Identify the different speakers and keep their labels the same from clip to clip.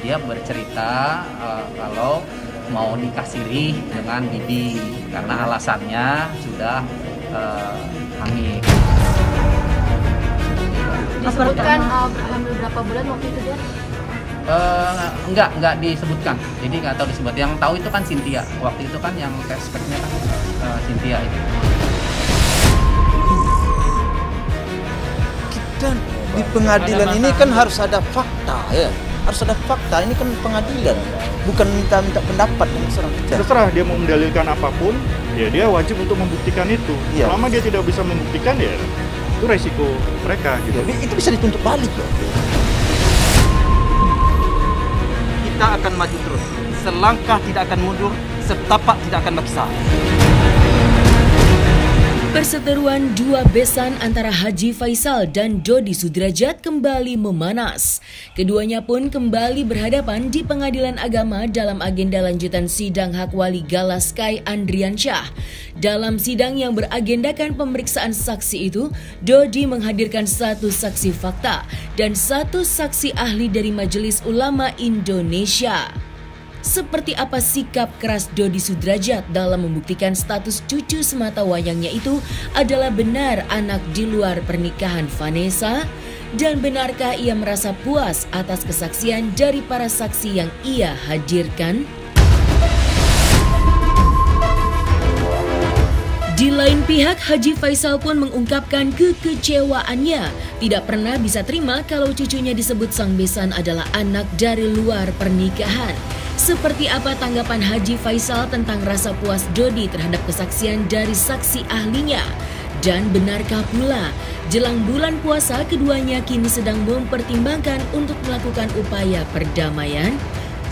Speaker 1: dia bercerita kalau mau nikah siri dengan bibi karena alasannya sudah hamil.
Speaker 2: Disebutkan hamil berapa bulan waktu itu dia?
Speaker 1: Enggak disebutkan, jadi nggak tahu disebut. Yang tahu itu kan Cynthia, waktu itu kan yang speknya kan Cynthia itu.
Speaker 3: Dan di pengadilan ini kan harus ada fakta ya, harus ada fakta. Ini kan pengadilan, bukan minta pendapat dengan seorang kita.
Speaker 4: Terserah dia mau mendalilkan apapun, ya dia wajib untuk membuktikan itu.
Speaker 3: Iya.
Speaker 4: Selama dia tidak bisa membuktikan, ya itu resiko mereka gitu.
Speaker 3: Ya, itu bisa dituntut balik loh.
Speaker 5: Kita akan maju terus, selangkah tidak akan mundur, setapak tidak akan berpisah.
Speaker 6: Perseteruan dua besan antara Haji Faisal dan Dodi Sudrajat kembali memanas. Keduanya pun kembali berhadapan di Pengadilan Agama dalam agenda lanjutan sidang hak wali Galaskai Andriansyah. Dalam sidang yang beragendakan pemeriksaan saksi itu, Dodi menghadirkan satu saksi fakta dan satu saksi ahli dari Majelis Ulama Indonesia. Seperti apa sikap keras Dodi Sudrajat dalam membuktikan status cucu semata wayangnya itu adalah benar anak di luar pernikahan Vanessa? Dan benarkah ia merasa puas atas kesaksian dari para saksi yang ia hadirkan? Di lain pihak, Haji Faisal pun mengungkapkan kekecewaannya. Tidak pernah bisa terima kalau cucunya disebut sang besan adalah anak dari luar pernikahan. Seperti apa tanggapan Haji Faisal tentang rasa puas Dodi terhadap kesaksian dari saksi ahlinya? Dan benarkah pula jelang bulan puasa keduanya kini sedang mempertimbangkan untuk melakukan upaya perdamaian?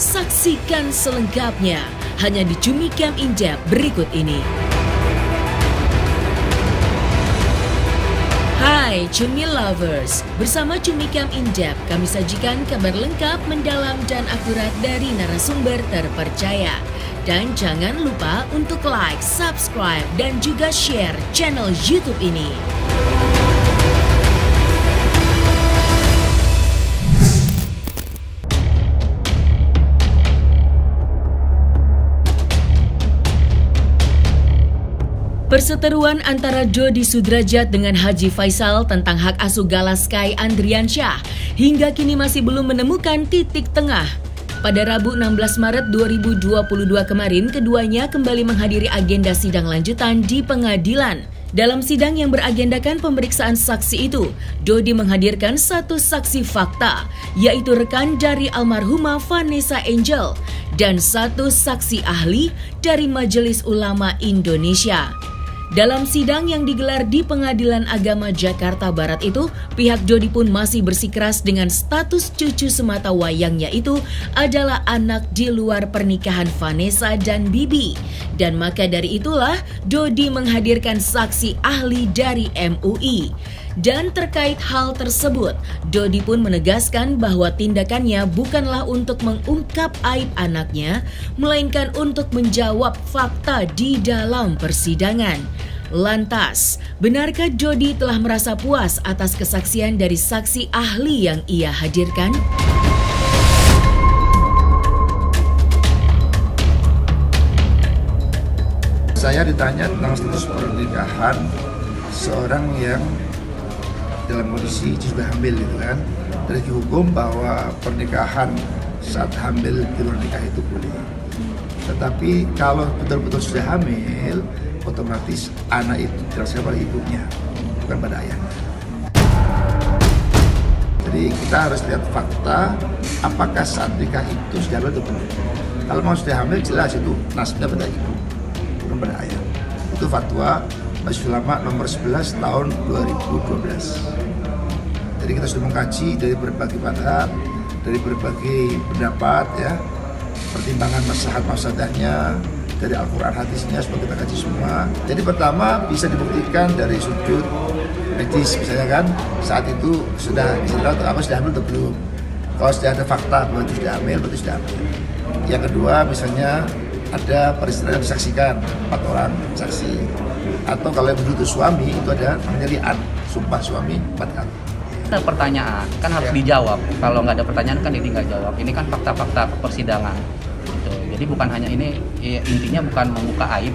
Speaker 6: Saksikan selengkapnya hanya di Cumi Camp Injap berikut ini. Hai Cumi Lovers, bersama Cumi Camp Injap kami sajikan kabar lengkap, mendalam dan akurat dari narasumber terpercaya. Dan jangan lupa untuk like, subscribe dan juga share channel YouTube ini. Perseteruan antara Dodi Sudrajat dengan Haji Faisal tentang hak asuh Galaskai Andriansyah hingga kini masih belum menemukan titik tengah. Pada Rabu 16 Maret 2022 kemarin, keduanya kembali menghadiri agenda sidang lanjutan di pengadilan. Dalam sidang yang beragendakan pemeriksaan saksi itu, Dodi menghadirkan satu saksi fakta, yaitu rekan dari almarhumah Vanessa Angel, dan satu saksi ahli dari Majelis Ulama Indonesia. Dalam sidang yang digelar di Pengadilan Agama Jakarta Barat itu, pihak Dodi pun masih bersikeras dengan status cucu semata wayangnya itu adalah anak di luar pernikahan Vanessa dan Bibi. Dan maka dari itulah Dodi menghadirkan saksi ahli dari MUI. Dan terkait hal tersebut, Dodi pun menegaskan bahwa tindakannya bukanlah untuk mengungkap aib anaknya, melainkan untuk menjawab fakta di dalam persidangan. Lantas, benarkah Dodi telah merasa puas atas kesaksian dari saksi ahli yang ia hadirkan?
Speaker 7: Saya ditanya tentang status pernikahan seorang yang dalam kondisi sudah hamil gitu kan. Dari hukum bahwa pernikahan saat hamil di luar nikah itu boleh. Tetapi kalau betul-betul sudah hamil, otomatis anak itu dirasakan pada ibunya, bukan pada ayahnya. Jadi kita harus lihat fakta, apakah saat nikah itu sudah hamil atau belum. Kalau mau sudah hamil, jelas itu nasibnya pada ibu, bukan pada ayah. Itu fatwa Majelis Ulama nomor 11 tahun 2012. Jadi kita sudah mengkaji dari berbagai madhab, dari berbagai pendapat ya, pertimbangan maslahat mafsadahnya, dari Al-Quran hadisnya, semua kita kaji semua. Jadi pertama bisa dibuktikan dari sudut medis misalnya kan, saat itu sudah sudah hamil atau belum. Kalau sudah ada fakta bahwa itu sudah hamil, berarti sudah hamil. Yang kedua misalnya ada peristiwa yang disaksikan 4 orang saksi. Atau kalau yang dulu itu suami, itu ada namanya li'an, sumpah suami 4 kali.
Speaker 1: Ada pertanyaan kan harus dijawab. Kalau nggak ada pertanyaan kan ini nggak jawab. Ini kan fakta-fakta persidangan. Gitu. Jadi bukan hanya ini, intinya bukan membuka aib,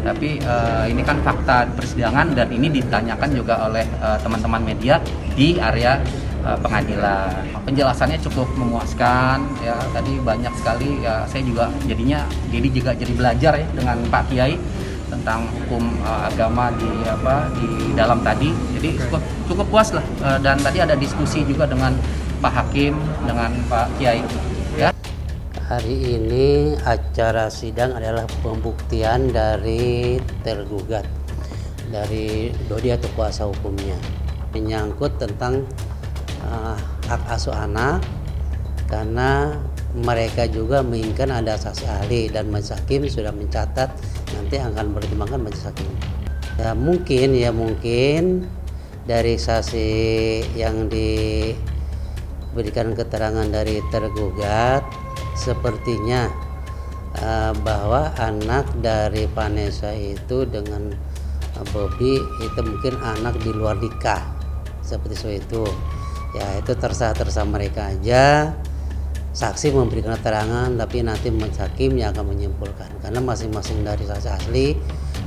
Speaker 1: tapi ini kan fakta persidangan dan ini ditanyakan juga oleh teman-teman media di area pengadilan. Penjelasannya cukup memuaskan ya, tadi banyak sekali ya, saya juga jadi jadi belajar ya dengan Pak Kiai tentang hukum agama di dalam tadi. Jadi cukup puas lah, dan tadi ada diskusi juga dengan Pak Hakim dengan Pak Kiai ya.
Speaker 8: Hari ini acara sidang adalah pembuktian dari tergugat, dari Dodi atau kuasa hukumnya, menyangkut tentang hak asuh anak, karena mereka juga menginginkan ada saksi ahli dan majelis hakim sudah mencatat nanti akan mempertimbangkan majelis hakim. Ya mungkin dari saksi yang diberikan keterangan dari tergugat sepertinya bahwa anak dari Vanessa itu dengan Bobby itu mungkin anak di luar nikah, seperti itu. Ya itu terserah mereka aja. Saksi memberikan keterangan, tapi nanti majelis hakim yang akan menyimpulkan, karena masing-masing dari saksi ahli,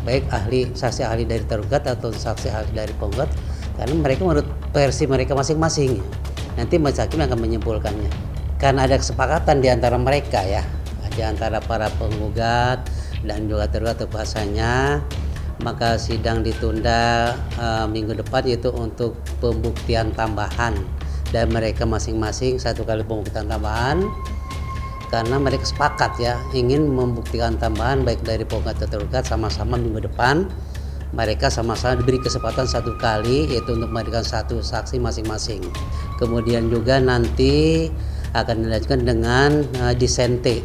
Speaker 8: baik saksi ahli dari tergugat atau saksi ahli dari penggugat, karena mereka menurut versi mereka masing-masing. Nanti majelis hakim akan menyimpulkannya, karena ada kesepakatan di antara mereka ya, di antara para penggugat dan juga tergugat bahasanya, maka sidang ditunda minggu depan, yaitu untuk pembuktian tambahan. Dan mereka masing-masing satu kali pembuktian tambahan, karena mereka sepakat ya ingin membuktikan tambahan baik dari penggugat atau tergugat sama-sama minggu depan. Mereka sama-sama diberi kesempatan satu kali, yaitu untuk memberikan satu saksi masing-masing. Kemudian juga nanti akan dilanjutkan dengan disente.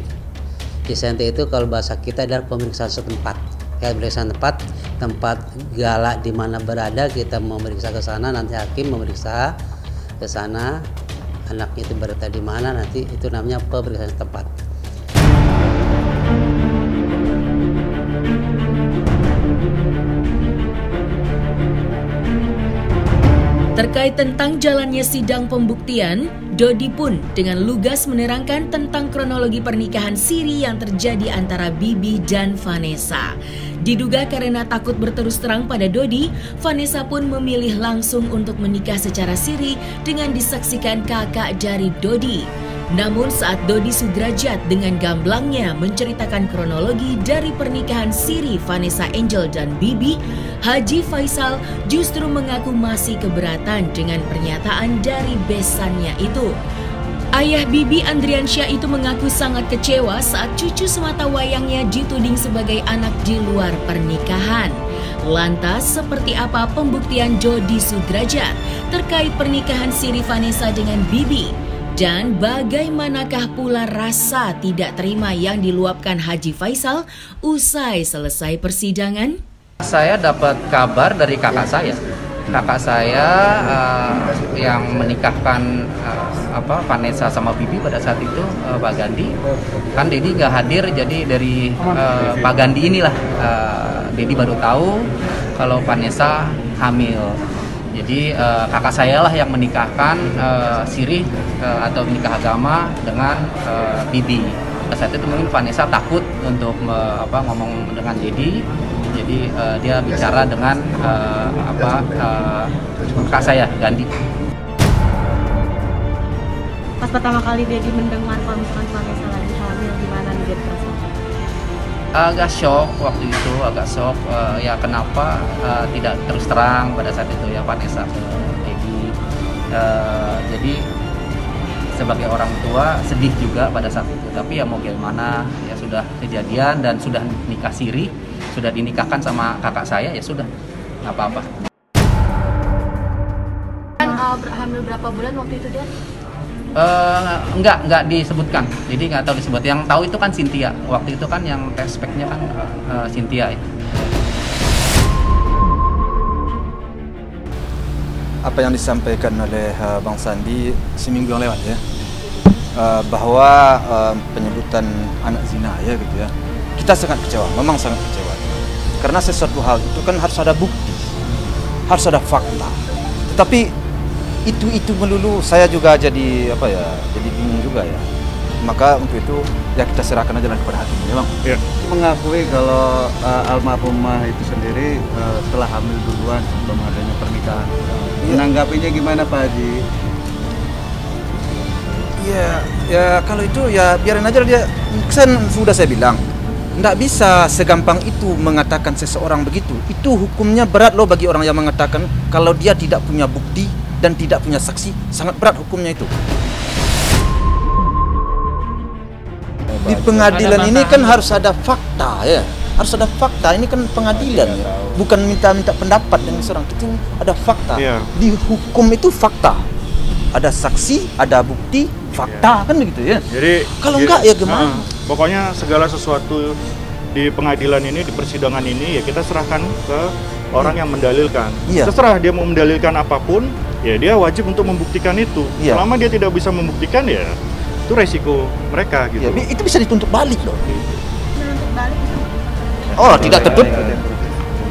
Speaker 8: Disente itu kalau bahasa kita adalah pemeriksaan setempat. Pemeriksaan tempat gala di mana berada, kita memeriksa ke sana, nanti hakim memeriksa ke sana, anaknya itu berada di mana, nanti itu namanya pemeriksaan tempat.
Speaker 6: Terkait tentang jalannya sidang pembuktian, Dodi pun dengan lugas menerangkan tentang kronologi pernikahan siri yang terjadi antara Bibi dan Vanessa. Diduga karena takut berterus terang pada Dodi, Vanessa pun memilih langsung untuk menikah secara siri dengan disaksikan kakak dari Dodi. Namun saat Dodi Sudrajat dengan gamblangnya menceritakan kronologi dari pernikahan siri Vanessa Angel dan Bibi, Haji Faisal justru mengaku masih keberatan dengan pernyataan dari besannya itu. Ayah Bibi Andriansyah itu mengaku sangat kecewa saat cucu semata wayangnya dituding sebagai anak di luar pernikahan. Lantas seperti apa pembuktian Dodi Sudrajat terkait pernikahan siri Vanessa dengan Bibi? Dan bagaimanakah pula rasa tidak terima yang diluapkan Haji Faisal usai selesai persidangan?
Speaker 1: Saya dapat kabar dari kakak saya. Kakak saya yang menikahkan Vanessa sama Bibi pada saat itu, Pak Gandhi. Kan Dedi nggak hadir, jadi dari Pak Gandhi inilah Dedi baru tahu kalau Vanessa hamil. Jadi kakak saya lah yang menikahkan siri atau nikah agama dengan Bibi. Saat itu mungkin Vanessa takut untuk ngomong dengan Dedi, jadi dia bicara dengan kakak saya Gandhi.
Speaker 2: Pas pertama kali Dedi mendengar kalau misalkan Vanessa lagi hamil, gimana nih dia perasaan?
Speaker 1: Agak shock waktu itu, ya kenapa tidak terus terang pada saat itu ya Vanessa ke Dedi. Jadi sebagai orang tua sedih juga pada saat itu, tapi ya mau gimana, ya sudah kejadian dan sudah nikah siri, sudah dinikahkan sama kakak saya, ya sudah nggak apa-apa.
Speaker 2: Hamil berapa bulan waktu itu dia?
Speaker 1: Enggak disebutkan, jadi nggak tahu disebut. Yang tahu itu kan Cynthia, waktu itu kan yang speknya kan Cynthia ya.
Speaker 3: Apa yang disampaikan oleh Bang Sandi seminggu yang lewat ya, bahwa penyebutan anak zina ya gitu ya, kita sangat kecewa, memang sangat kecewa, karena sesuatu hal itu kan harus ada bukti, harus ada fakta. Tetapi itu melulu saya juga jadi jadi bingung juga ya. Maka untuk itu ya kita serahkan aja kepada hakim ya Bang.
Speaker 4: Ya.
Speaker 9: Mengakui kalau almarhumah itu sendiri telah hamil duluan sebelum adanya pernikahan. Menanggapinya gimana Pak Haji?
Speaker 3: Ya kalau itu ya biarin aja dia. Sudah saya bilang, nggak bisa segampang itu mengatakan seseorang begitu. Itu hukumnya berat loh bagi orang yang mengatakan kalau dia tidak punya bukti dan tidak punya saksi, sangat berat hukumnya itu. Di pengadilan ini kan harus ada fakta ya. Harus ada fakta, ini kan pengadilan ya. Bukan minta-minta pendapat dengan seorang. Itu ada fakta. Di hukum itu fakta. Ada saksi, ada bukti, fakta kan begitu ya.
Speaker 4: Jadi
Speaker 3: kalau enggak ya gimana?
Speaker 4: Pokoknya segala sesuatu di pengadilan ini, di persidangan ini ya kita serahkan ke orang yang mendalilkan. Terserah dia mau mendalilkan apapun, ya dia wajib untuk membuktikan itu. Selama dia tidak bisa membuktikan ya itu resiko mereka gitu.
Speaker 3: Itu bisa dituntut balik loh.
Speaker 2: Menuntut balik itu?
Speaker 3: Oh, tidak tertutup.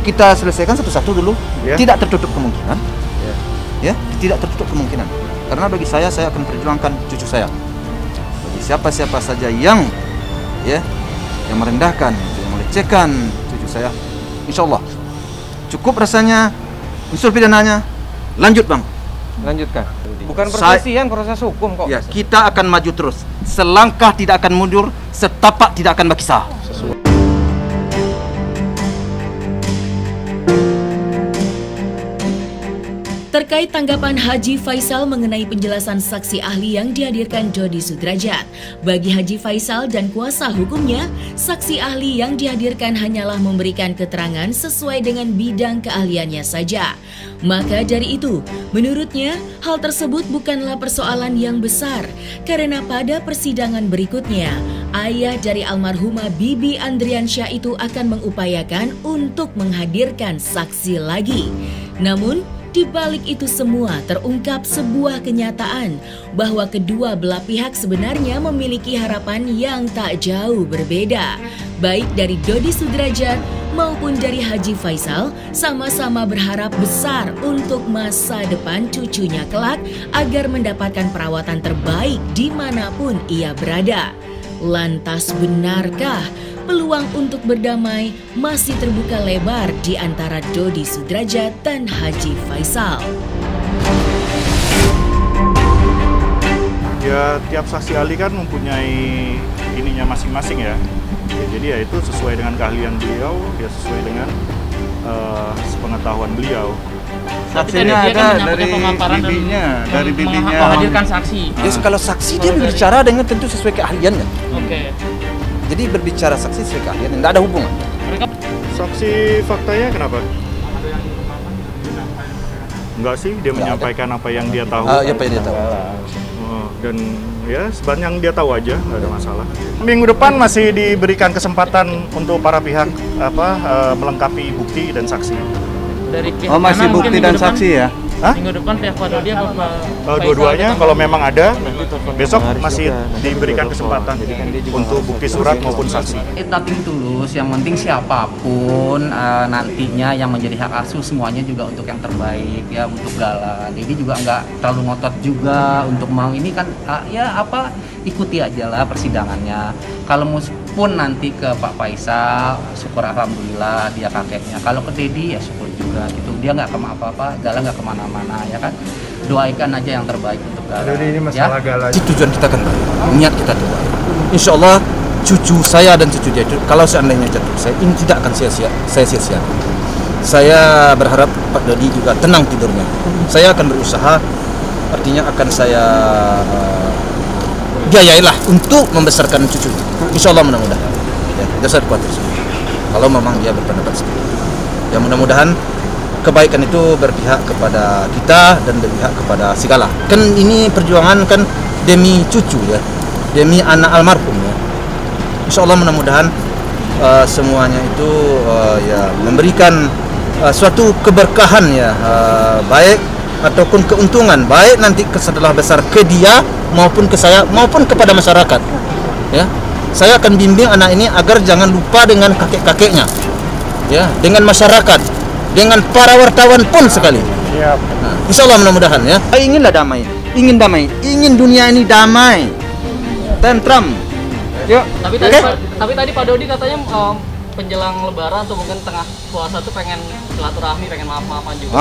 Speaker 3: Kita selesaikan satu-satu dulu. Tidak tertutup kemungkinan. Ya, tidak tertutup kemungkinan. Karena bagi saya akan perjuangkan cucu saya. Bagi siapa-siapa saja yang merendahkan, yang melecehkan cucu saya, insya Allah cukup rasanya unsur pidananya. Lanjut Bang.
Speaker 9: Lanjutkan. Bukan perselisihan, proses hukum kok.
Speaker 3: Ya, kita akan maju terus. Selangkah tidak akan mundur, setapak tidak akan berkisah.
Speaker 6: Terkait tanggapan Haji Faisal mengenai penjelasan saksi ahli yang dihadirkan Dodi Sudrajat, bagi Haji Faisal dan kuasa hukumnya, saksi ahli yang dihadirkan hanyalah memberikan keterangan sesuai dengan bidang keahliannya saja. Maka dari itu, menurutnya, hal tersebut bukanlah persoalan yang besar, karena pada persidangan berikutnya, ayah dari almarhumah Bibi Andriansyah itu akan mengupayakan untuk menghadirkan saksi lagi. Namun, di balik itu semua terungkap sebuah kenyataan bahwa kedua belah pihak sebenarnya memiliki harapan yang tak jauh berbeda. Baik dari Dodi Sudrajat maupun dari Haji Faisal sama-sama berharap besar untuk masa depan cucunya kelak agar mendapatkan perawatan terbaik dimanapun ia berada. Lantas benarkah peluang untuk berdamai masih terbuka lebar di antara Dodi Sudrajat dan Haji Faisal?
Speaker 4: Ya, tiap saksi ahli kan mempunyai ininya masing-masing ya. Jadi ya itu sesuai dengan keahlian beliau, ya sesuai dengan sepengetahuan beliau.
Speaker 9: Saksinya ada dari bibinya,
Speaker 10: menghadirkan saksi.
Speaker 3: Kalau saksi dia berbicara dengan tentu sesuai keahliannya.
Speaker 10: Oke.
Speaker 3: Jadi berbicara saksi sesuai keahlian, tidak ada hubungan.
Speaker 4: Saksi faktanya kenapa? Enggak sih, dia menyampaikan apa yang dia tahu.
Speaker 3: Apa yang dia tahu.
Speaker 4: Dan ya sebanyak yang dia tahu aja, nggak ada masalah. Minggu depan masih diberikan kesempatan untuk para pihak melengkapi bukti dan saksi.
Speaker 10: Dari pihak
Speaker 9: masih bukti dan saksi ya?
Speaker 10: Minggu depan pihak Pak Dodi
Speaker 4: dua-duanya kalau memang ada, besok masih diberikan kesempatan untuk bukti surat maupun saksi.
Speaker 1: Nothing tulus, yang penting siapapun nantinya yang menjadi hak asuh semuanya juga untuk yang terbaik ya, untuk Gala. Jadi juga nggak terlalu ngotot juga untuk mau ini kan ikuti aja lah persidangannya. Kalau pun nanti ke Pak Faisal, syukur alhamdulillah dia kakeknya. Kalau ke Dedi ya syukur juga gitu. Dia nggak kemana apa-apa, Gala nggak kemana-mana ya kan. Doakan aja yang terbaik untuk Gala.
Speaker 9: Jadi ini masalah ya? Gala.
Speaker 3: Tujuan kita kan baik, niat kita tuh baik. Insya Allah cucu saya dan cucu dia itu kalau seandainya jatuh, saya ini tidak akan sia-sia. Saya berharap Pak Dodi juga tenang tidurnya. Saya akan berusaha, artinya akan saya biayailah untuk membesarkan cucu. Insya Allah mudah-mudahan. Ya, tidak usah khawatir. Kalau memang dia berpendapat seperti itu. Ya mudah-mudahan kebaikan itu berpihak kepada kita dan berpihak kepada segala. Kan ini perjuangan kan demi cucu ya, demi anak almarhum ya. Insya Allah mudah-mudahan semuanya itu ya memberikan suatu keberkahan ya, baik ataupun keuntungan baik nanti setelah besar ke dia maupun ke saya maupun kepada masyarakat ya. Saya akan bimbing anak ini agar jangan lupa dengan kakek-kakeknya ya, dengan masyarakat, dengan para wartawan pun sekali.
Speaker 9: Siap.
Speaker 3: Insya Allah mudah-mudahan ya. Inginlah damai, ingin dunia ini damai, tentram. Yuk.
Speaker 10: Tapi tadi Pak Dodi katanya penjelang Lebaran atau mungkin tengah puasa tuh pengen silaturahmi, pengen maaf-maafan juga.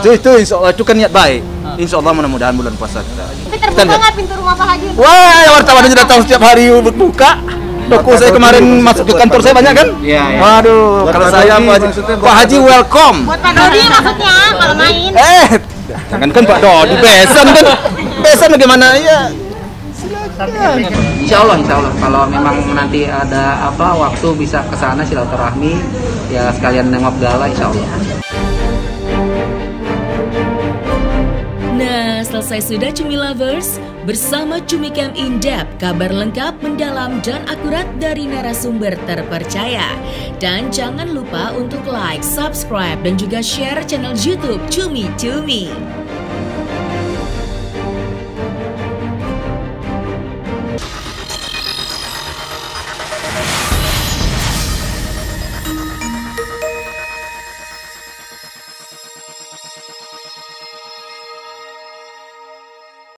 Speaker 3: Itu insya Allah itu kan niat baik. Insya Allah mudah-mudahan bulan puasa kita.
Speaker 2: Tapi terbuka nggak pintu rumah Pak Haji?
Speaker 3: Wah, wartawan aja datang setiap hari buka. Toko saya kemarin masuk ke kantor saya banyak kan? Iya. Waduh, kalau saya Pak Haji welcome.
Speaker 2: Buat Pak Dodi maksudnya kalau main.
Speaker 3: Jangan kan Pak Dodi, besan bagaimana ya?
Speaker 1: Insya Allah kalau memang nanti ada waktu bisa ke sana silaturahmi ya sekalian nengok gala insya Allah.
Speaker 6: Nah, selesai sudah Cumi Lovers? Bersama Cumi Camp In-Depth, kabar lengkap, mendalam, dan akurat dari narasumber terpercaya. Dan jangan lupa untuk like, subscribe, dan juga share channel YouTube Cumi Cumi.